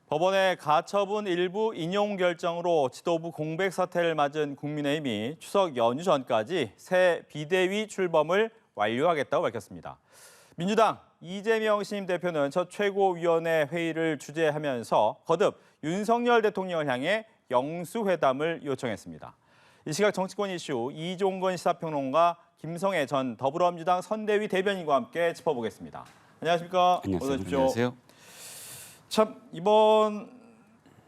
법원의 가처분 일부 인용 결정으로 지도부 공백 사태를 맞은 국민의힘이 추석 연휴 전까지 새 비대위 출범을 완료하겠다고 밝혔습니다. 민주당 이재명 신임 대표는 첫 최고위원회 회의를 주재하면서 거듭 윤석열 대통령을 향해 영수회담을 요청했습니다. 이 시각 정치권 이슈 이종건 시사평론가 김성애 전 더불어민주당 선대위 대변인과 함께 짚어보겠습니다. 안녕하십니까? 안녕하세요. 어서 오십시오. 안녕하세요. 참 이번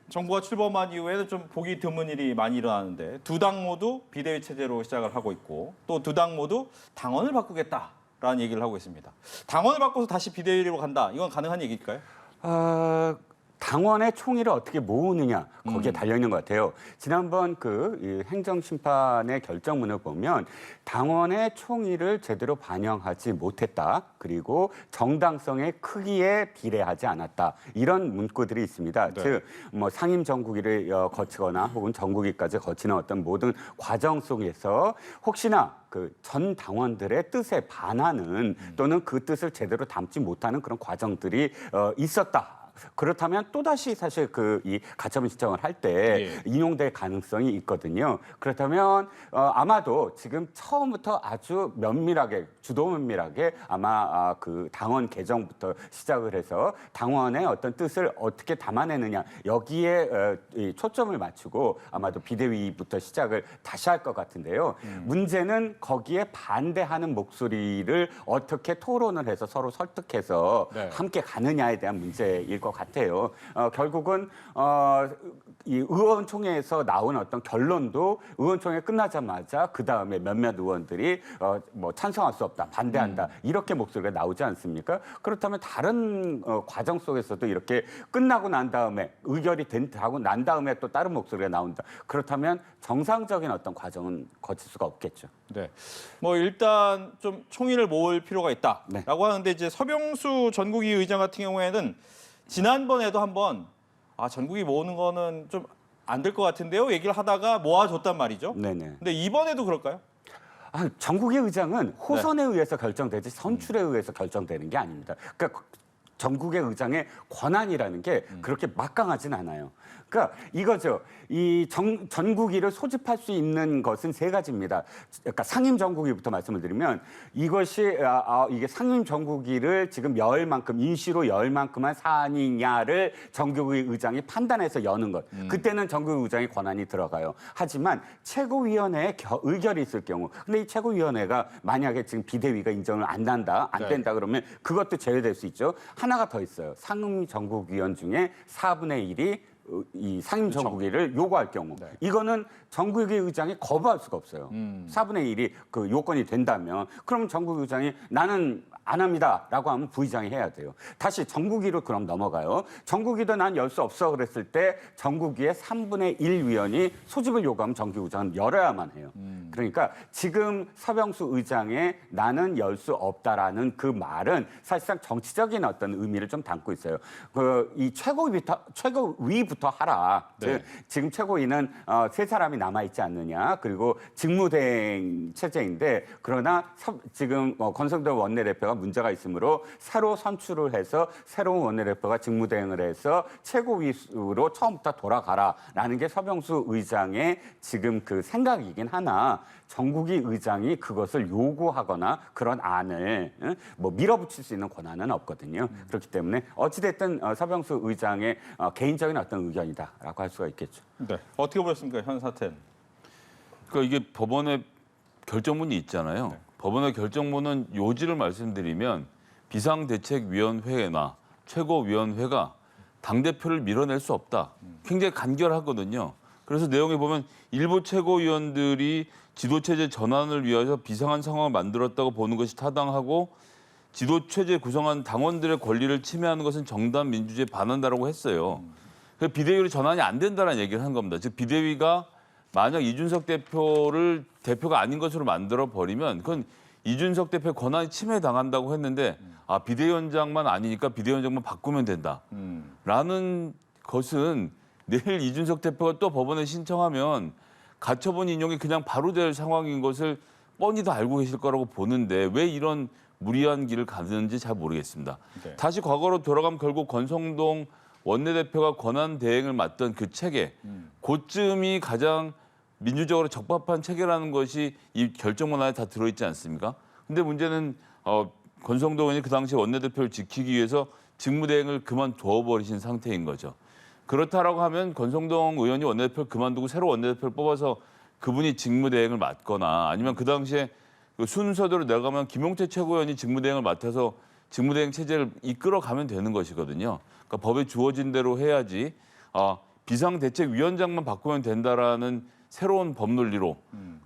정부가 출범한 이후에는 좀 보기 드문 일이 많이 일어나는데 두 당 모두 비대위 체제로 시작을 하고 있고 또 두 당 모두 당원을 바꾸겠다라는 얘기를 하고 있습니다. 당원을 바꿔서 다시 비대위로 간다. 이건 가능한 얘기일까요? 당원의 총의를 어떻게 모으느냐 거기에 달려 있는 것 같아요. 지난번 이 행정심판의 결정문을 보면 당원의 총의를 제대로 반영하지 못했다. 그리고 정당성의 크기에 비례하지 않았다. 이런 문구들이 있습니다. 네. 즉, 상임 정국위를 거치거나 혹은 정국위까지 거치는 어떤 모든 과정 속에서 혹시나 전 당원들의 뜻에 반하는 또는 그 뜻을 제대로 담지 못하는 그런 과정들이 있었다. 그렇다면 또다시 사실 이 가처분 신청을 할 때 인용될 가능성이 있거든요. 그렇다면 아마도 지금 처음부터 아주 면밀하게, 주도 면밀하게 아마 당원 개정부터 시작을 해서 당원의 어떤 뜻을 어떻게 담아내느냐 여기에 초점을 맞추고 아마도 비대위부터 시작을 다시 할 것 같은데요. 문제는 거기에 반대하는 목소리를 어떻게 토론을 해서 서로 설득해서 함께 가느냐에 대한 문제일 것 같아요. 결국은 이 의원총회에서 나온 어떤 결론도 의원총회 끝나자마자 그 다음에 몇몇 의원들이 찬성할 수 없다, 반대한다 이렇게 목소리가 나오지 않습니까? 그렇다면 다른 과정 속에서도 이렇게 끝나고 난 다음에 의결이 하고 난 다음에 또 다른 목소리가 나온다. 그렇다면 정상적인 어떤 과정은 거칠 수가 없겠죠. 네. 일단 좀 총의를 모을 필요가 있다라고 하는데 이제 서병수 전국위 의장 같은 경우에는 지난번에도 한번 전국위 모으는 거는 좀 안 될 것 같은데요. 얘기를 하다가 모아줬단 말이죠. 네네. 근데 이번에도 그럴까요? 전국의 의장은 호선에 의해서 결정되지 선출에 의해서 결정되는 게 아닙니다. 그러니까 전국의 의장의 권한이라는 게 그렇게 막강하진 않아요. 그러니까 이거죠. 이 전국위를 소집할 수 있는 것은 세 가지입니다. 그러니까 상임 전국위부터 말씀을 드리면 이것이 이게 상임 전국위를 지금 열 만큼 임시로 열 만큼한 사안이냐를 전국위 의장이 판단해서 여는 것. 그때는 전국위 의장의 권한이 들어가요. 하지만 최고위원회에 의결이 있을 경우, 근데 이 최고위원회가 만약에 지금 비대위가 인정을 안 된다 그러면 그것도 제외될 수 있죠. 하나가 더 있어요. 상임 전국위원 중에 4분의 1이 이 상임 전국위를 요구할 경우 이거는 전국위 의장이 거부할 수가 없어요. 4분의 1이 그 요건이 된다면 그러면 전국위 의장이 나는 안 합니다라고 하면 부의장이 해야 돼요. 다시 전국위로 그럼 넘어가요. 전국위도 난 열 수 없어 그랬을 때 전국위의 3분의 1 위원이 소집을 요구하면 전국위 의장은 열어야만 해요. 그러니까 지금 서병수 의장의 나는 열 수 없다라는 그 말은 사실상 정치적인 어떤 의미를 좀 담고 있어요. 이 최고위부터 하라. 즉 지금 최고위는 세 사람이 남아 있지 않느냐. 그리고 직무대행 체제인데 그러나 지금 권성동 원내대표가 문제가 있으므로 새로 선출을 해서 새로운 원내대표가 직무대행을 해서 최고위로 처음부터 돌아가라라는 게 서병수 의장의 지금 그 생각이긴 하나 전국위 의장이 그것을 요구하거나 그런 안을 밀어붙일 수 있는 권한은 없거든요. 그렇기 때문에 어찌됐든 서병수 의장의 개인적인 어떤 의견이다라고 할 수가 있겠죠. 네. 어떻게 보셨습니까? 현 사태는. 그러니까 이게 법원의 결정문이 있잖아요. 법원의 결정문은 요지를 말씀드리면 비상대책위원회나 최고위원회가 당대표를 밀어낼 수 없다. 굉장히 간결하거든요. 그래서 내용에 보면 일부 최고위원들이 지도체제 전환을 위해서 비상한 상황을 만들었다고 보는 것이 타당하고 지도체제 구성한 당원들의 권리를 침해하는 것은 정당 민주주의에 반한다라고 했어요. 그래서 비대위로 전환이 안 된다는 얘기를 한 겁니다. 즉 비대위가 만약 이준석 대표를 대표가 아닌 것으로 만들어 버리면 그건 이준석 대표의 권한이 침해당한다고 했는데 비대위원장만 아니니까 비대위원장만 바꾸면 된다라는 것은 내일 이준석 대표가 또 법원에 신청하면 가처분 인용이 그냥 바로 될 상황인 것을 뻔히 다 알고 계실 거라고 보는데 왜 이런 무리한 길을 가는지 잘 모르겠습니다. 다시 과거로 돌아가면 결국 권성동 원내대표가 권한 대행을 맡던 그 체계, 그쯤이 가장 민주적으로 적합한 체계라는 것이 이 결정문 안에 다 들어있지 않습니까? 근데 문제는 권성동 의원이 그 당시 원내대표를 지키기 위해서 직무대행을 그만둬버리신 상태인 거죠. 그렇다라고 하면 권성동 의원이 원내대표를 그만두고 새로 원내대표를 뽑아서 그분이 직무대행을 맡거나 아니면 그 당시에 그 순서대로 내려가면 김용태 최고위원이 직무대행을 맡아서 직무대행 체제를 이끌어가면 되는 것이거든요. 그러니까 법에 주어진 대로 해야지 비상대책위원장만 바꾸면 된다라는 새로운 법 논리로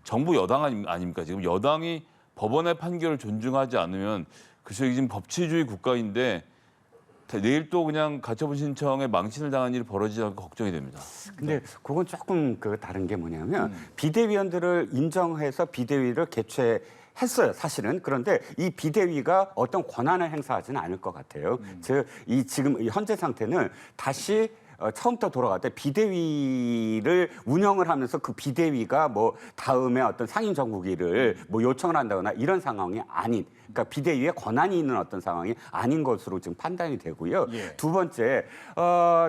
정부 여당 아닙니까? 지금 여당이 법원의 판결을 존중하지 않으면 글쎄요, 지금 법치주의 국가인데 내일 또 그냥 가처분 신청에 망신을 당한 일이 벌어지지 않을까 걱정이 됩니다. 근데 그건 조금 다른 게 뭐냐면 비대위원들을 인정해서 비대위를 개최했어요, 사실은. 그런데 이 비대위가 어떤 권한을 행사하지는 않을 것 같아요. 즉, 지금 이 현재 상태는 다시 처음부터 돌아갈 때 비대위를 운영을 하면서 그 비대위가 뭐 다음에 어떤 상임 정국위를 뭐 요청을 한다거나 이런 상황이 아닌, 그러니까 비대위에 권한이 있는 어떤 상황이 아닌 것으로 지금 판단이 되고요. 예. 두 번째,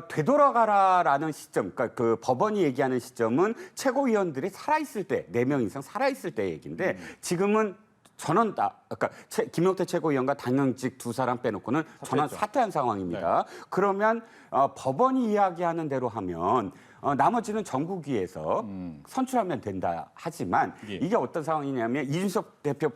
되돌아가라라는 시점, 그러니까 그 법원이 얘기하는 시점은 최고위원들이 살아있을 때, 4명 이상 살아있을 때 얘기인데 지금은 전원 다, 그러니까 김용태 최고위원과 당명직 2사람 빼놓고는 전원 사퇴한 상황입니다. 그러면 법원이 이야기하는 대로 하면 나머지는 전국위에서 선출하면 된다 하지만 이게 어떤 상황이냐면 이준석 대표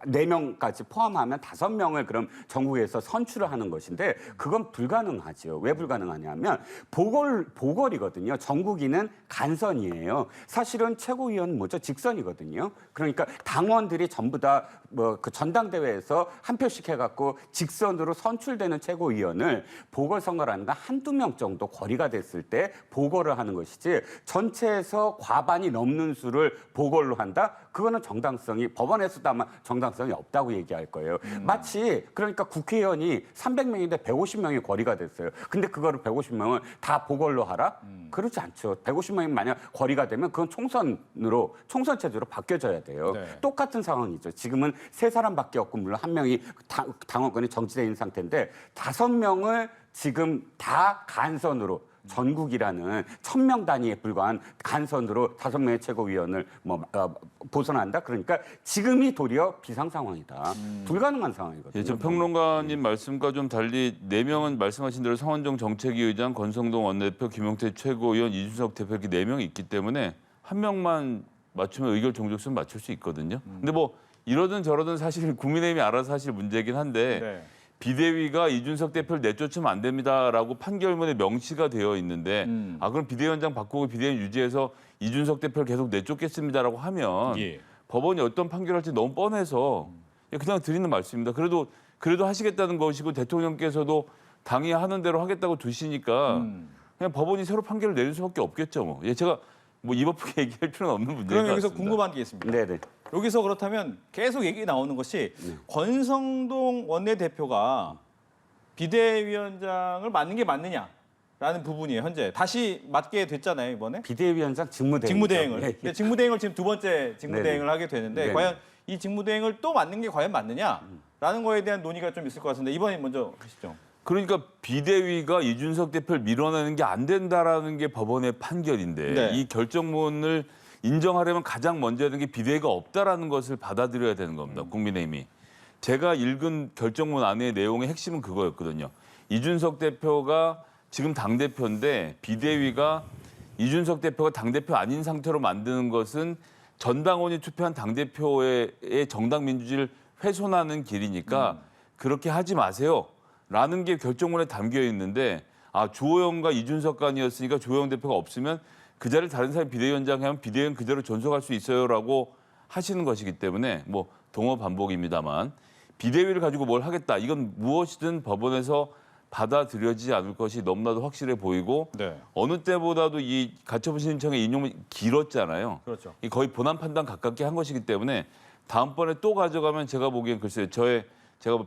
4명까지 포함하면 5명을 그럼 전국에서 선출을 하는 것인데 그건 불가능하죠. 왜 불가능하냐면 보궐이거든요. 전국위는 간선이에요. 사실은 최고위원 뭐죠? 직선이거든요. 그러니까 당원들이 전부 다 뭐 그 전당대회에서 한 표씩 해갖고 직선으로 선출되는 최고위원을 보궐선거라는 건 한두 명 정도 거리가 됐을 때 보궐을 하는 것이지 전체에서 과반이 넘는 수를 보궐로 한다? 그거는 정당성이 법원에서도 아마 정당성이 없다고 얘기할 거예요. 마치 그러니까 국회의원이 300명인데 150명이 거리가 됐어요. 근데 그거를 150명을 다 보궐로 하라? 그렇지 않죠. 150명이 만약 거리가 되면 그건 총선 체제로 바뀌어져야 돼요. 네. 똑같은 상황이죠. 지금은 3사람밖에 없고 물론 1명이 당원권이 정지되어 있는 상태인데 5명을 지금 다 간선으로 전국이라는 1000명 단위에 불과한 간선으로 5명의 최고위원을 보선한다. 그러니까 지금이 도리어 비상 상황이다. 불가능한 상황이거든요. 예, 좀 평론가님 말씀과 좀 달리 4명은 말씀하신 대로 성원종 정책위 의장, 권성동 원내대표, 김용태 최고위원, 이준석 대표 이렇게 4명이 있기 때문에 한 명만 맞추면 의결 종족수는 맞출 수 있거든요. 근데 뭐 이러든 저러든 사실 국민의힘이 알아서 사실 문제이긴 한데 네. 비대위가 이준석 대표를 내쫓으면 안 됩니다라고 판결문에 명시가 되어 있는데 그럼 비대위원장 바꾸고 비대위 유지해서 이준석 대표를 계속 내쫓겠습니다라고 하면 예. 법원이 어떤 판결할지 너무 뻔해서 그냥 드리는 말씀입니다. 그래도 하시겠다는 것이고 대통령께서도 당이 하는 대로 하겠다고 두시니까 그냥 법원이 새로 판결을 내릴 수밖에 없겠죠. 뭐. 제가 뭐 입 아프게 얘기할 필요는 없는 문제인 것 그럼 같습니다. 여기서 궁금한 게 있습니다. 네네. 여기서 그렇다면 계속 얘기 나오는 것이 권성동 원내대표가 비대위원장을 맡는 게 맞느냐라는 부분이에요. 현재 다시 맡게 됐잖아요, 이번에. 비대위원장 직무대행. 직무대행을. 예, 예. 근데 직무대행을 지금 2번째 직무대행을 네네. 하게 되는데 네네. 과연 이 직무대행을 또 맡는 게 과연 맞느냐라는 거에 대한 논의가 좀 있을 것 같은데 이번에 먼저 하시죠. 그러니까 비대위가 이준석 대표를 밀어내는 게 안 된다라는 게 법원의 판결인데 네. 이 결정문을 인정하려면 가장 먼저 해야 되는 게 비대위가 없다라는 것을 받아들여야 되는 겁니다. 국민의힘이. 제가 읽은 결정문 안의 내용의 핵심은 그거였거든요. 이준석 대표가 지금 당대표인데 비대위가 이준석 대표가 당대표 아닌 상태로 만드는 것은 전당원이 투표한 당대표의 정당 민주주의를 훼손하는 길이니까 그렇게 하지 마세요. 라는 게 결정문에 담겨 있는데 주호영과 이준석 간이었으니까 주호영 대표가 없으면 그 자리를 다른 사람이 비대위원장 하면 비대위원 그대로 존속할 수 있어요라고 하시는 것이기 때문에 뭐 동어 반복입니다만 비대위를 가지고 뭘 하겠다. 이건 무엇이든 법원에서 받아들여지지 않을 것이 너무나도 확실해 보이고 네. 어느 때보다도 이 가처분 신청의 인용이 길었잖아요. 그렇죠. 이 거의 본안 판단 가깝게 한 것이기 때문에 다음번에 또 가져가면 제가 보기엔 글쎄요. 제가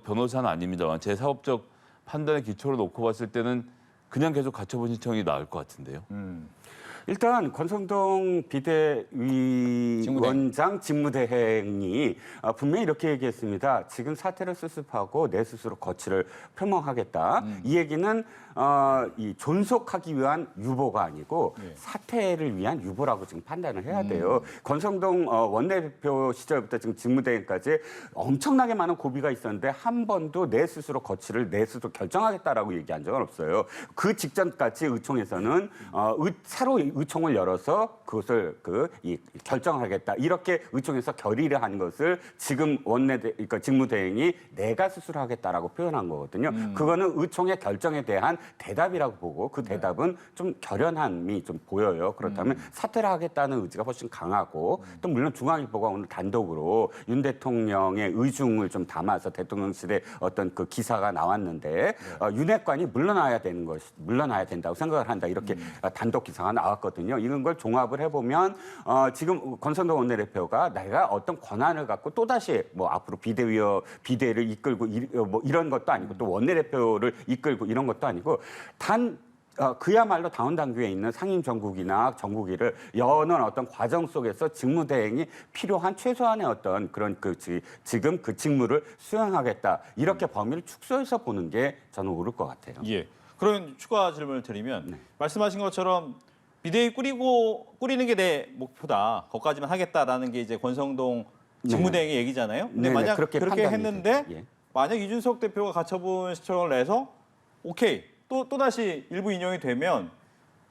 변호사는 아닙니다만 제 사업적 판단의 기초로 놓고 봤을 때는 그냥 계속 가처분 신청이 나을 것 같은데요. 일단 권성동 비대위원장 직무대행이 분명히 이렇게 얘기했습니다. 지금 사태를 수습하고 내 스스로 거취를 표명하겠다. 이 얘기는 이 존속하기 위한 유보가 아니고 사퇴를 위한 유보라고 지금 판단을 해야 돼요. 권성동 원내대표 시절부터 지금 직무대행까지 엄청나게 많은 고비가 있었는데 한 번도 내 스스로 거취를 내 스스로 결정하겠다라고 얘기한 적은 없어요. 그 직전까지 의총에서는 새로 의총을 열어서 그것을 결정하겠다 이렇게 의총에서 결의를 한 것을 지금 그러니까 직무대행이 내가 스스로 하겠다라고 표현한 거거든요. 그거는 의총의 결정에 대한 대답이라고 보고 그 대답은 좀 결연함이 좀 보여요. 그렇다면 사퇴를 하겠다는 의지가 훨씬 강하고 또 물론 중앙일보가 오늘 단독으로 윤 대통령의 의중을 좀 담아서 대통령실에 어떤 그 기사가 나왔는데 윤핵관이 물러나야 된다고 생각을 한다 이렇게 단독 기사가 나왔거든요. 이런 걸 종합을 해보면 지금 권성동 원내대표가 내가 어떤 권한을 갖고 또 다시 뭐 앞으로 비대위를 이끌고 뭐 이런 것도 아니고 또 원내대표를 이끌고 이런 것도 아니고 그야말로 당원 당규에 있는 상임 정국이나 정국위를 여는 어떤 과정 속에서 직무대행이 필요한 최소한의 어떤 그런 지금 그 직무를 수행하겠다 이렇게 범위를 축소해서 보는 게 저는 옳을 것 같아요. 예. 그럼 추가 질문을 드리면 말씀하신 것처럼 비대위 꾸리는 게 내 목표다. 거기까지만 하겠다라는 게 이제 권성동 직무대행의 얘기잖아요. 근데 만약 그렇게 했는데 만약 이준석 대표가 가처분 신청을 내서 오케이 또다시 일부 인용이 되면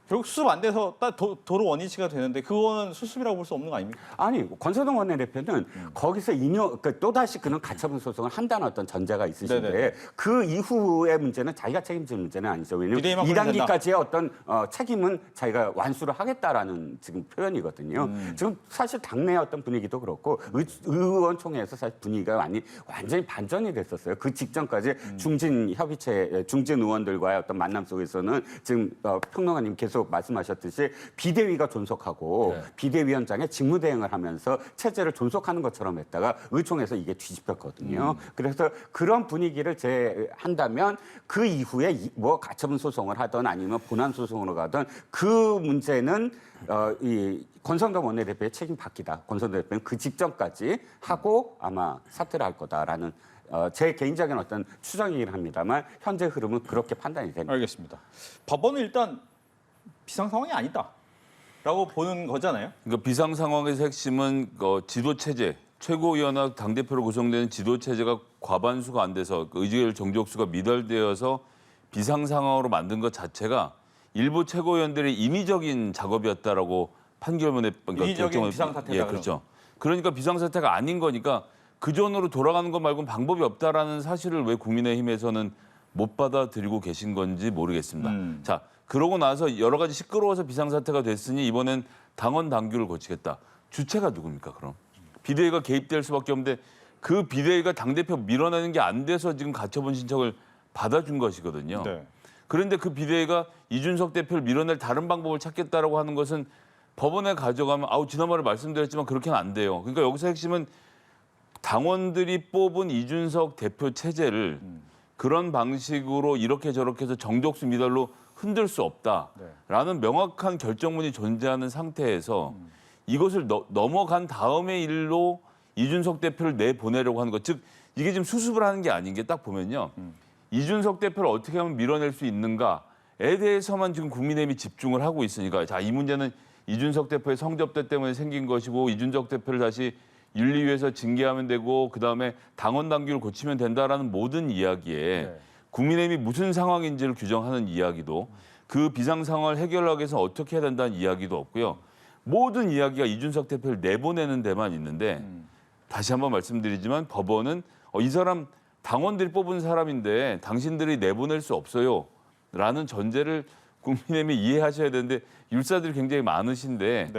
결국 수습 안 돼서 도로 원위치가 되는데 그거는 수습이라고 볼 수 없는 거 아닙니까? 아니 권성동 원내대표는 거기서 또다시 그는 가처분 소송을 한다는 어떤 전제가 있으신데 네네. 그 이후의 문제는 자기가 책임질 문제는 아니죠. 왜냐하면 비대위만 2단계까지의 어떤 책임은 자기가 완수를 하겠다라는 지금 표현이거든요. 지금 사실 당내 어떤 분위기도 그렇고 의원총회에서 사실 분위기가 완전히 반전이 됐었어요. 그 직전까지 중진 의원들과의 어떤 만남 속에서는 지금 평론가님 계속 말씀하셨듯이 비대위가 존속하고 비대위원장의 직무대행을 하면서 체제를 존속하는 것처럼 했다가 의총에서 이게 뒤집혔거든요. 그래서 그런 분위기를 한다면 그 이후에 뭐 가처분 소송을 하든 아니면 본안 소송으로 가든 그 문제는 이 권성동 원내대표의 책임 받기다. 권성동 대표는 그 직전까지 하고 아마 사퇴를 할 거다라는 제 개인적인 어떤 추정이긴 합니다만 현재 흐름은 그렇게 판단이 됩니다. 알겠습니다. 법원은 일단 비상 상황이 아니다라고 보는 거잖아요. 그러니까 비상 상황에서 핵심은 지도 체제, 최고위원회 당대표로 구성되는 지도 체제가 과반수가 안 돼서 의결 정족수가 미달되어서 비상 상황으로 만든 것 자체가 일부 최고위원들의 인위적인 작업이었다라고 판결문에 인위적인 비상사태다. 그렇죠. 그러니까 비상사태가 아닌 거니까 그 전으로 돌아가는 것 말고는 방법이 없다라는 사실을 왜 국민의힘에서는 못 받아들이고 계신 건지 모르겠습니다. 자, 그러고 나서 여러 가지 시끄러워서 비상사태가 됐으니 이번엔 당원 당규를 고치겠다. 주체가 누굽니까 그럼? 비대위가 개입될 수밖에 없는데 그 비대위가 당대표 밀어내는 게 안 돼서 지금 가처분 신청을 받아준 것이거든요. 네. 그런데 그 비대위가 이준석 대표를 밀어낼 다른 방법을 찾겠다라고 하는 것은 법원에 가져가면 지난번에 말씀드렸지만 그렇게는 안 돼요. 그러니까 여기서 핵심은 당원들이 뽑은 이준석 대표 체제를 그런 방식으로 이렇게 저렇게 해서 정족수 미달로 흔들 수 없다라는 명확한 결정문이 존재하는 상태에서 이것을 넘어간 다음의 일로 이준석 대표를 내보내려고 하는 것. 즉 이게 지금 수습을 하는 게 아닌 게 딱 보면요. 이준석 대표를 어떻게 하면 밀어낼 수 있는가에 대해서만 지금 국민의힘이 집중을 하고 있으니까 자, 이 문제는 이준석 대표의 성접대 때문에 생긴 것이고 이준석 대표를 다시 윤리위에서 징계하면 되고 그다음에 당원 당규를 고치면 된다라는 모든 이야기에 국민의힘이 무슨 상황인지를 규정하는 이야기도 그 비상 상황을 해결하기 위해서 어떻게 해야 된다는 이야기도 없고요. 모든 이야기가 이준석 대표를 내보내는 데만 있는데 다시 한번 말씀드리지만 법원은 이 사람 당원들이 뽑은 사람인데 당신들이 내보낼 수 없어요. 라는 전제를 국민의힘이 이해하셔야 되는데 율사들이 굉장히 많으신데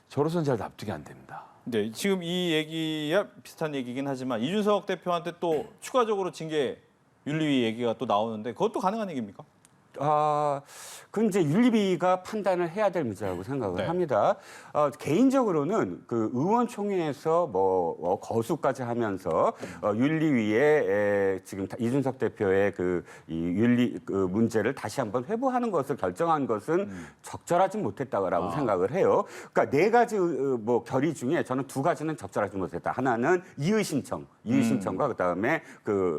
저로서는 잘 납득이 안 됩니다. 네, 지금 이 얘기야 비슷한 얘기긴 하지만 이준석 대표한테 또 추가적으로 징계 윤리위 얘기가 또 나오는데 그것도 가능한 얘기입니까? 그건 이제 윤리위가 판단을 해야 될 문제라고 생각을 합니다. 개인적으로는 그 의원총회에서 거수까지 하면서 윤리위에 지금 이준석 대표의 이 윤리 문제를 다시 한번 회부하는 것을 결정한 것은 적절하지 못했다고 생각을 해요. 그러니까 네 가지 결의 중에 저는 두 가지는 적절하지 못했다. 하나는 이의 신청과 그다음에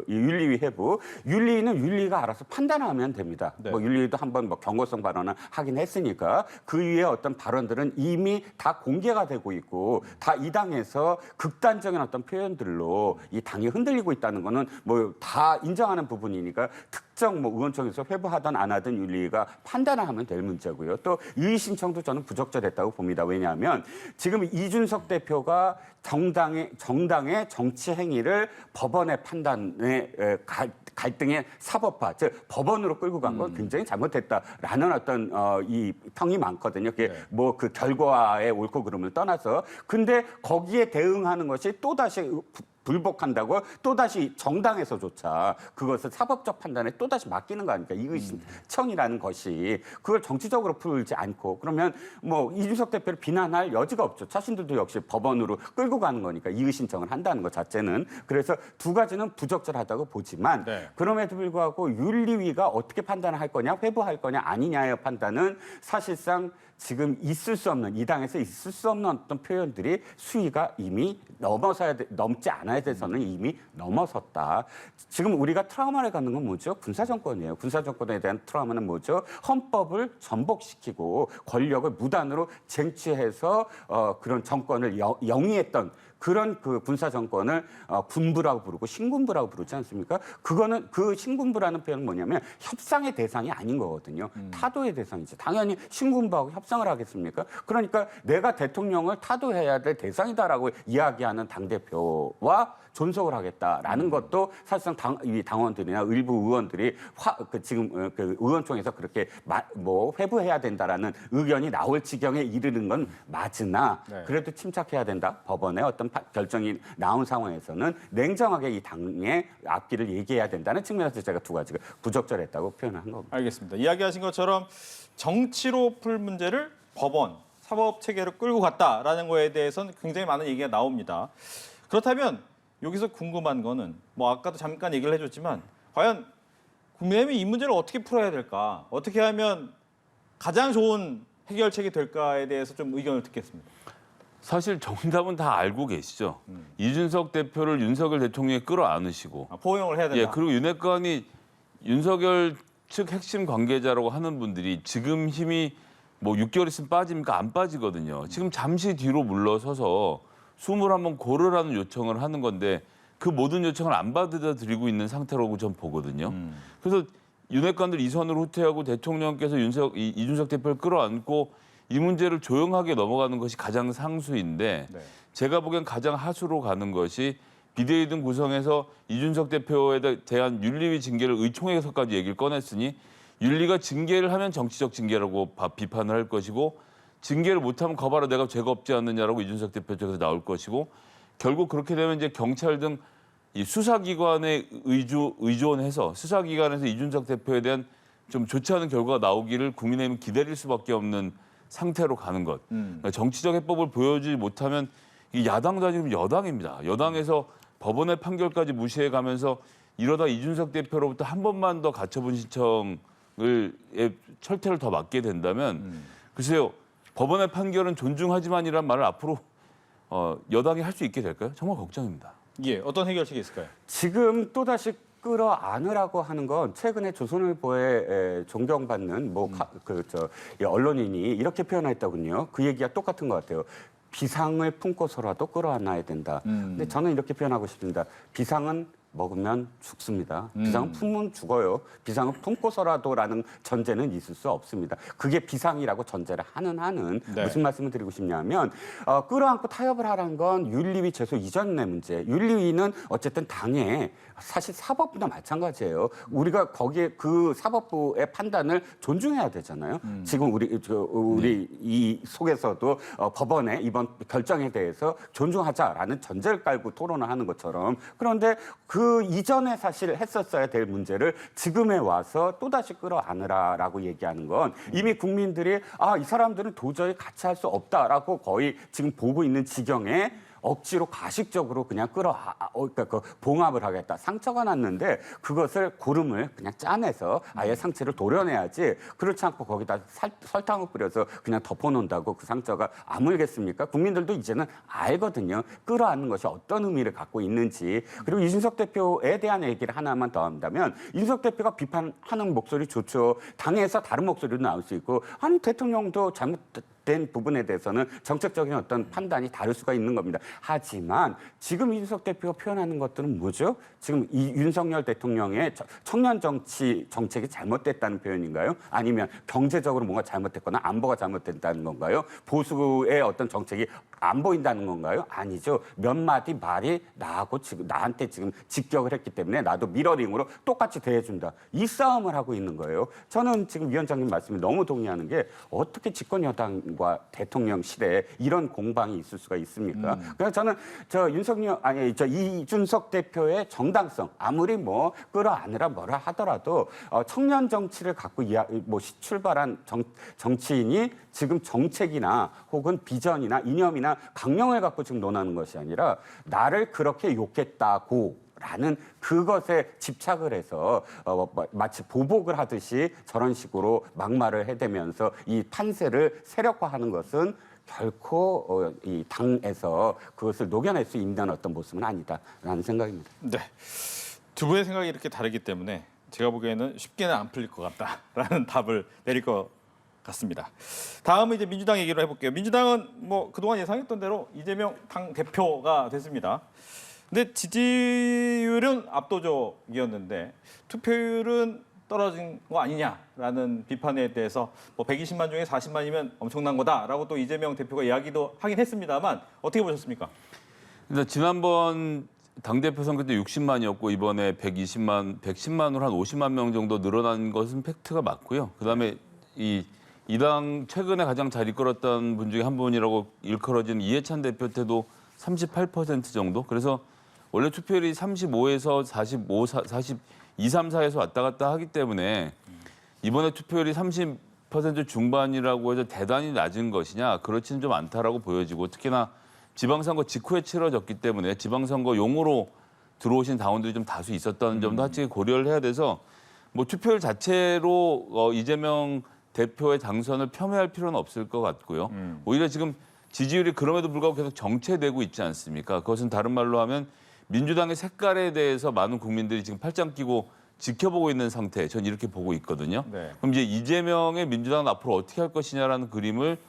이 윤리위 회부. 윤리위는 윤리가 알아서 판단하면 됩니다. 네. 뭐 윤리위도 한번 뭐 경고성 발언을 하긴 했으니까 그 위에 어떤 발언들은 이미 다 공개가 되고 있고 다 이 당에서 극단적인 어떤 표현들로 이 당이 흔들리고 있다는 거는 뭐 다 인정하는 부분이니까 특정 뭐 의원총회에서 회부하든 안 하든 윤리위가 판단을 하면 될 문제고요. 또 이의 신청도 저는 부적절했다고 봅니다. 왜냐하면 지금 이준석 대표가 정당의 정치 행위를 법원의 판단에 갈등의 사법화, 즉 법원으로 끌고 간 건 굉장히 잘못했다라는 어떤 이 평이 많거든요. 그게 네. 뭐 그 결과의 옳고 그름을 떠나서 근데 거기에 대응하는 것이 또 다시 불복한다고 또다시 정당에서조차 그것을 사법적 판단에 또다시 맡기는 거 아닙니까? 이의신청이라는 것이 그걸 정치적으로 풀지 않고 그러면 뭐 이준석 대표를 비난할 여지가 없죠. 자신들도 역시 법원으로 끌고 가는 거니까 이의신청을 한다는 것 자체는. 그래서 두 가지는 부적절하다고 보지만 네. 그럼에도 불구하고 윤리위가 어떻게 판단을 할 거냐, 회부할 거냐 아니냐의 판단은 사실상 지금 있을 수 없는 이 당에서 있을 수 없는 어떤 표현들이 수위가 이미 넘지 않아야 돼서는 이미 넘어섰다. 지금 우리가 트라우마를 갖는 건 뭐죠? 군사정권이에요. 군사정권에 대한 트라우마는 뭐죠? 헌법을 전복시키고 권력을 무단으로 쟁취해서 그런 정권을 영위했던 그런 그 군사 정권을 군부라고 부르고 신군부라고 부르지 않습니까? 그거는 그 신군부라는 표현은 뭐냐면 협상의 대상이 아닌 거거든요. 타도의 대상이지. 당연히 신군부하고 협상을 하겠습니까? 그러니까 내가 대통령을 타도해야 될 대상이다라고 이야기하는 당대표와 존속을 하겠다라는 것도 사실상 이 당원들이나 일부 의원들이 지금 그 의원총회에서 그렇게 뭐 회부해야 된다라는 의견이 나올 지경에 이르는 건 맞으나 네. 그래도 침착해야 된다. 법원의 어떤 결정이 나온 상황에서는 냉정하게 이 당의 앞길을 얘기해야 된다는 측면에서 제가 두 가지가 부적절했다고 표현한 겁니다. 알겠습니다. 이야기하신 것처럼 정치로 풀 문제를 법원, 사법 체계로 끌고 갔다라는 거에 대해서는 굉장히 많은 얘기가 나옵니다. 그렇다면 여기서 궁금한 거는 뭐 아까도 잠깐 얘기를 해줬지만 과연 국민의힘이 이 문제를 어떻게 풀어야 될까? 어떻게 하면 가장 좋은 해결책이 될까에 대해서 좀 의견을 듣겠습니다. 사실 정답은 다 알고 계시죠. 이준석 대표를 윤석열 대통령이 끌어안으시고 포용을 해야 된다. 예, 그리고 윤핵관이 윤석열 측 핵심 관계자라고 하는 분들이 지금 힘이 뭐 6개월 있으면 빠집니까? 안 빠지거든요. 지금 잠시 뒤로 물러서서 숨을 한번 고르라는 요청을 하는 건데 그 모든 요청을 안 받아들이고 있는 상태라고 전 보거든요. 그래서 윤핵관들 이선으로 후퇴하고 대통령께서 이준석 대표를 끌어안고 이 문제를 조용하게 넘어가는 것이 가장 상수인데 네. 제가 보기엔 가장 하수로 가는 것이 비대위 등 구성해서 이준석 대표에 대한 윤리위 징계를 의총에서까지 얘기를 꺼냈으니 윤리가 징계를 하면 정치적 징계라고 비판을 할 것이고 징계를 못하면 거봐라 내가 죄가 없지 않느냐라고 이준석 대표 쪽에서 나올 것이고 결국 그렇게 되면 이제 경찰 등 이 수사기관에 의존해서 수사기관에서 이준석 대표에 대한 좀 좋지 않은 결과가 나오기를 국민의힘은 기다릴 수밖에 없는 상태로 가는 것. 그러니까 정치적 해법을 보여주지 못하면 이 야당도 아니고 여당입니다. 여당에서 법원의 판결까지 무시해가면서 이러다 이준석 대표로부터 한 번만 더 가처분 신청을 철퇴를 더 맞게 된다면 글쎄요. 법원의 판결은 존중하지만이란 말을 앞으로 여당이 할 수 있게 될까요? 정말 걱정입니다. 예, 어떤 해결책이 있을까요? 지금 또다시 끌어안으라고 하는 건 최근에 조선일보에 존경받는 언론인이 이렇게 표현했더군요. 그 얘기가 똑같은 것 같아요. 비상을 품고서라도 끌어안아야 된다. 근데 저는 이렇게 표현하고 싶습니다. 비상은 먹으면 죽습니다. 비상은 품으면 죽어요. 비상은 품고서라도라는 전제는 있을 수 없습니다. 그게 비상이라고 전제를 하는 네. 무슨 말씀을 드리고 싶냐면 끌어안고 타협을 하라는 건 윤리위 제소 이전의 문제. 윤리위는 어쨌든 당에 사실 사법부나 마찬가지예요. 우리가 거기에 그 사법부의 판단을 존중해야 되잖아요. 지금 우리 이 속에서도 법원의 이번 결정에 대해서 존중하자라는 전제를 깔고 토론을 하는 것처럼 그런데 그 이전에 사실 했었어야 될 문제를 지금에 와서 또다시 끌어안으라라고 얘기하는 건 이미 국민들이 이 사람들은 도저히 같이 할 수 없다라고 거의 지금 보고 있는 지경에 억지로 가식적으로 그냥 그러니까 그 봉합을 하겠다. 상처가 났는데 그것을 고름을 그냥 짜내서 아예 상처를 도려내야지. 그렇지 않고 거기다 설탕을 뿌려서 그냥 덮어놓는다고 그 상처가 아물겠습니까? 국민들도 이제는 알거든요. 끌어안는 것이 어떤 의미를 갖고 있는지. 그리고 이준석 대표에 대한 얘기를 하나만 더 한다면 이준석 대표가 비판하는 목소리 좋죠. 당에서 다른 목소리도 나올 수 있고 아니 대통령도 잘못된 부분에 대해서는 정책적인 어떤 판단이 다를 수가 있는 겁니다. 하지만 지금 이준석 대표가 표현하는 것들은 뭐죠? 지금 이 윤석열 대통령의 청년 정책이 잘못됐다는 표현인가요? 아니면 경제적으로 뭔가 잘못됐거나 안보가 잘못됐다는 건가요? 보수의 어떤 정책이 안 보인다는 건가요? 아니죠. 몇 마디 말이 나한테 지금 직격을 했기 때문에 나도 미러링으로 똑같이 대해준다. 이 싸움을 하고 있는 거예요. 저는 지금 위원장님 말씀에 너무 동의하는 게 어떻게 집권 여당과 대통령 시대에 이런 공방이 있을 수가 있습니까? 그래서 저는 이준석 대표의 정당성 아무리 뭐 끌어안으라 뭐라 하더라도 청년 정치를 갖고 출발한 정치인이 지금 정책이나 혹은 비전이나 이념이나 강령을 갖고 지금 논하는 것이 아니라 나를 그렇게 욕했다고 라는 그것에 집착을 해서 마치 보복을 하듯이 저런 식으로 막말을 해대면서 이 판세를 세력화하는 것은 결코 이 당에서 그것을 녹여낼 수 있는 어떤 모습은 아니다라는 생각입니다. 네. 두 분의 생각이 이렇게 다르기 때문에 제가 보기에는 쉽게는 안 풀릴 것 같다라는 답을 내릴 것 같습니다. 다음은 이제 민주당 얘기를 해볼게요. 민주당은 뭐 그동안 예상했던 대로 이재명 당 대표가 됐습니다. 근데 지지율은 압도적이었는데 투표율은 떨어진 거 아니냐라는 비판에 대해서 뭐 120만 중에 40만이면 엄청난 거다라고 또 이재명 대표가 이야기도 하긴 했습니다만 어떻게 보셨습니까? 지난번 당대표 선거 때 60만이었고 이번에 110만으로 한 50만 명 정도 늘어난 것은 팩트가 맞고요. 그다음에 이 당 최근에 가장 잘 이끌었던 분 중에 한 분이라고 일컬어진 이해찬 대표 때도 38% 정도. 그래서 원래 투표율이 35에서 45, 42, 3, 4에서 왔다 갔다 하기 때문에 이번에 투표율이 30% 중반이라고 해서 대단히 낮은 것이냐 그렇지는 좀 않다라고 보여지고 특히나 지방선거 직후에 치러졌기 때문에 지방선거용으로 들어오신 당원들이 좀 다수 있었다는 점도 확실히 고려를 해야 돼서 뭐 투표율 자체로 이재명 대표의 당선을 폄훼할 필요는 없을 것 같고요. 오히려 지금 지지율이 그럼에도 불구하고 계속 정체되고 있지 않습니까? 그것은 다른 말로 하면 민주당의 색깔에 대해서 많은 국민들이 지금 팔짱 끼고 지켜보고 있는 상태, 전 이렇게 보고 있거든요. 네. 그럼 이제 이재명의 민주당은 앞으로 어떻게 할 것이냐라는 그림을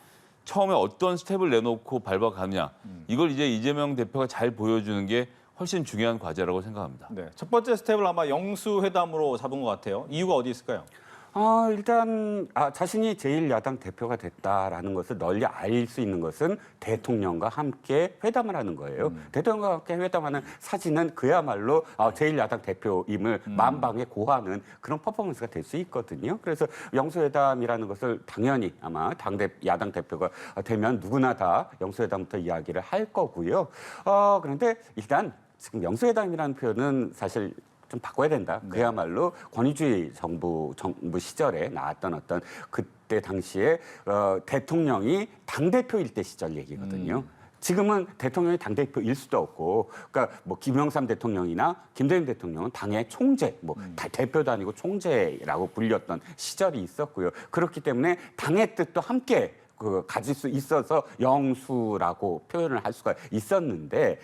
처음에 어떤 스텝을 내놓고 밟아가느냐. 이걸 이제 이재명 대표가 잘 보여주는 게 훨씬 중요한 과제라고 생각합니다. 네. 첫 번째 스텝을 아마 영수회담으로 잡은 것 같아요. 이유가 어디 있을까요? 일단 자신이 제1야당 대표가 됐다라는 것을 널리 알 수 있는 것은 대통령과 함께 회담을 하는 거예요. 대통령과 함께 회담하는 사진은 그야말로 제1야당 대표임을 만방에 고하는 그런 퍼포먼스가 될 수 있거든요. 그래서 영수회담이라는 것을 당연히 아마 야당 대표가 되면 누구나 다 영수회담부터 이야기를 할 거고요. 그런데 일단 지금 영수회담이라는 표현은 사실 좀 바꿔야 된다. 네. 그야말로 권위주의 정부 시절에 나왔던 어떤 그때 당시에 대통령이 당대표일 때 시절 얘기거든요. 지금은 대통령이 당대표일 수도 없고, 그러니까 뭐 김영삼 대통령이나 김대중 대통령은 당의 총재, 뭐 대표도 아니고 총재라고 불렸던 시절이 있었고요. 그렇기 때문에 당의 뜻도 함께 가질 수 있어서 영수라고 표현을 할 수가 있었는데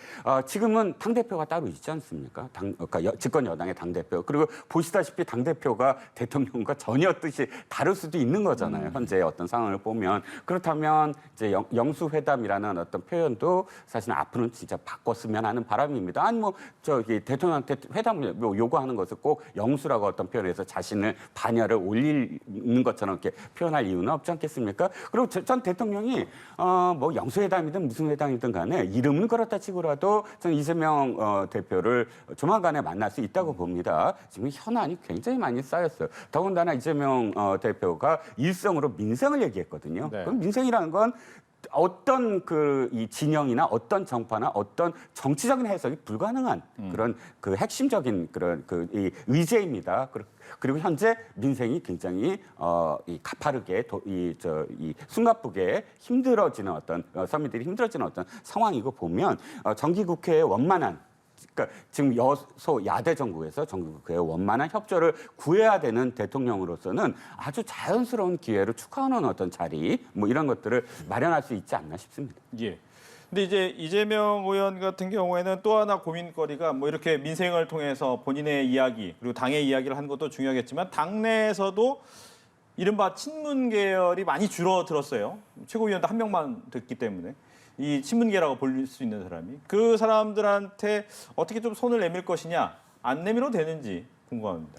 지금은 당대표가 따로 있지 않습니까? 그러니까 집권 여당의 당대표. 그리고 보시다시피 당대표가 대통령과 전혀 뜻이 다를 수도 있는 거잖아요. 현재 어떤 상황을 보면. 그렇다면 이제 영수회담이라는 어떤 표현도 사실 앞으로는 진짜 바꿨으면 하는 바람입니다. 아니 뭐 대통령한테 회담을 요구하는 것을 꼭 영수라고 어떤 표현에서 자신을 반열을 올리는 것처럼 이렇게 표현할 이유는 없지 않겠습니까? 그리고 전 대통령이 뭐 영수회담이든 무슨 회담이든 간에 이름은 그렇다 치고라도 저는 이재명 대표를 조만간에 만날 수 있다고 봅니다. 지금 현안이 굉장히 많이 쌓였어요. 더군다나 이재명 대표가 일성으로 민생을 얘기했거든요. 네. 그럼 민생이라는 건 어떤 이 진영이나 어떤 정파나 어떤 정치적인 해석이 불가능한 그런 그 핵심적인 그런 이 의제입니다. 그리고 현재 민생이 굉장히 이 가파르게 이 숨가쁘게 힘들어지는 어떤 서민들이 힘들어지는 어떤 상황이고 보면 정기국회의 원만한 그러니까 지금 야대 정국에서 정기국회의 원만한 협조를 구해야 되는 대통령으로서는 아주 자연스러운 기회를 축하하는 어떤 자리 뭐 이런 것들을 마련할 수 있지 않나 싶습니다. 예. 근데 이제 이재명 의원 같은 경우에는 또 하나 고민거리가 뭐 이렇게 민생을 통해서 본인의 이야기 그리고 당의 이야기를 한 것도 중요하겠지만 당내에서도 이른바 친문 계열이 많이 줄어들었어요. 최고위원도 한 명만 됐기 때문에. 이 친문계라고 볼 수 있는 사람이 그 사람들한테 어떻게 좀 손을 내밀 것이냐 안 내밀어도 되는지 궁금합니다.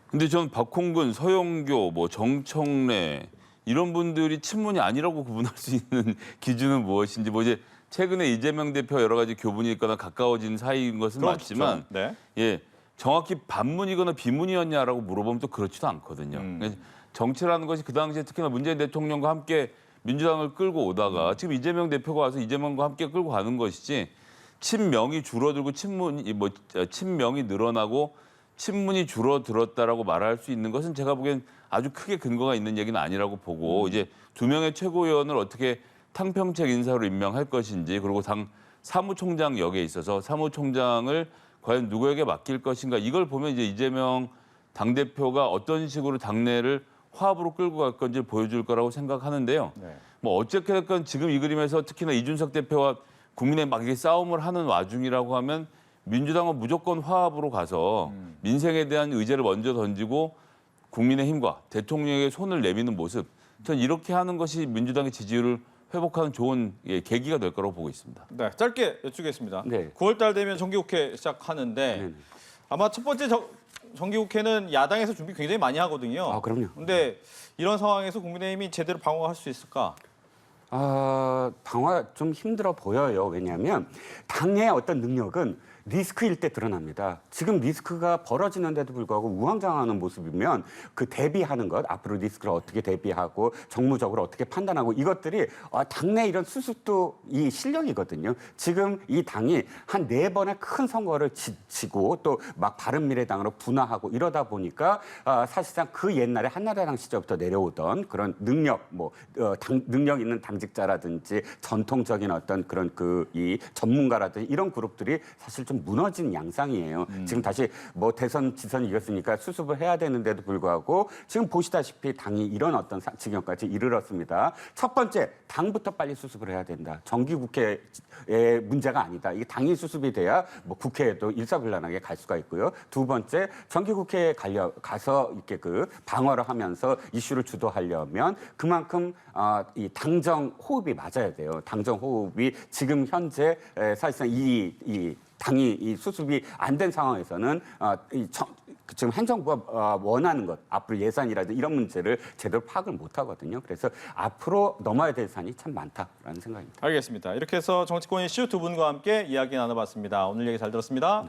근데 전 박홍근, 서영교, 뭐 정청래 이런 분들이 친문이 아니라고 구분할 수 있는 기준은 무엇인지 뭐 이제 최근에 이재명 대표 여러 가지 교분이 있거나 가까워진 사이인 것은 그렇죠. 맞지만 네. 예 정확히 반문이거나 비문이었냐라고 물어보면 또 그렇지도 않거든요. 그러니까 정치라는 것이 그 당시에 특히나 문재인 대통령과 함께 민주당을 끌고 오다가 지금 이재명 대표가 와서 이재명과 함께 끌고 가는 것이지 친명이 줄어들고 친명이 늘어나고 친문이 줄어들었다라고 말할 수 있는 것은 제가 보기엔 아주 크게 근거가 있는 얘기는 아니라고 보고 이제 두 명의 최고위원을 어떻게 탕평책 인사로 임명할 것인지 그리고 당 사무총장 역에 있어서 사무총장을 과연 누구에게 맡길 것인가 이걸 보면 이제 이재명 당대표가 어떤 식으로 당내를 화합으로 끌고 갈 건지 보여줄 거라고 생각하는데요. 네. 뭐 어쨌든 됐건 지금 이 그림에서 특히나 이준석 대표와 국민의 막 이게 싸움을 하는 와중이라고 하면 민주당은 무조건 화합으로 가서 민생에 대한 의제를 먼저 던지고 국민의힘과 대통령에게 손을 내미는 모습. 전 이렇게 하는 것이 민주당의 지지율을 회복하는 좋은 계기가 될 거라고 보고 있습니다. 네, 짧게 여쭈겠습니다. 네. 9월 달 되면 정기국회 시작하는데 네네. 아마 첫 번째 정기국회는 야당에서 준비 굉장히 많이 하거든요. 아, 그럼요. 근데 이런 상황에서 국민의힘이 제대로 방어할 수 있을까? 방어 좀 힘들어 보여요. 왜냐하면 당의 어떤 능력은 리스크일 때 드러납니다. 지금 리스크가 벌어지는데도 불구하고 우왕좌왕하는 모습이면 그 대비하는 것, 앞으로 리스크를 어떻게 대비하고 정무적으로 어떻게 판단하고 이것들이 당내 이런 수습도 이 실력이거든요. 지금 이 당이 한 4번의 큰 선거를 지치고 또 막 바른미래당으로 분화하고 이러다 보니까 사실상 그 옛날에 한나라당 시절부터 내려오던 그런 능력, 능력 있는 당직자라든지 전통적인 어떤 그런 이 전문가라든지 이런 그룹들이 사실 좀 무너진 양상이에요. 지금 다시 뭐 대선 지선 이겼으니까 수습을 해야 되는데도 불구하고 지금 보시다시피 당이 이런 어떤 지경까지 이르렀습니다. 첫 번째, 당부터 빨리 수습을 해야 된다. 정기국회의 문제가 아니다. 이게 당이 수습이 돼야 뭐 국회에도 일사불란하게 갈 수가 있고요. 두 번째, 정기국회에 가서 이렇게 방어를 하면서 이슈를 주도하려면 그만큼 이 당정 호흡이 맞아야 돼요. 당정 호흡이 지금 현재 사실상 이 당이 이 수습이 안 된 상황에서는 지금 행정부가 원하는 것, 앞으로 예산이라든지 이런 문제를 제대로 파악을 못 하거든요. 그래서 앞으로 넘어야 될 산이 참 많다라는 생각입니다. 알겠습니다. 이렇게 해서 정치권 이슈 두 분과 함께 이야기 나눠봤습니다. 오늘 얘기 잘 들었습니다.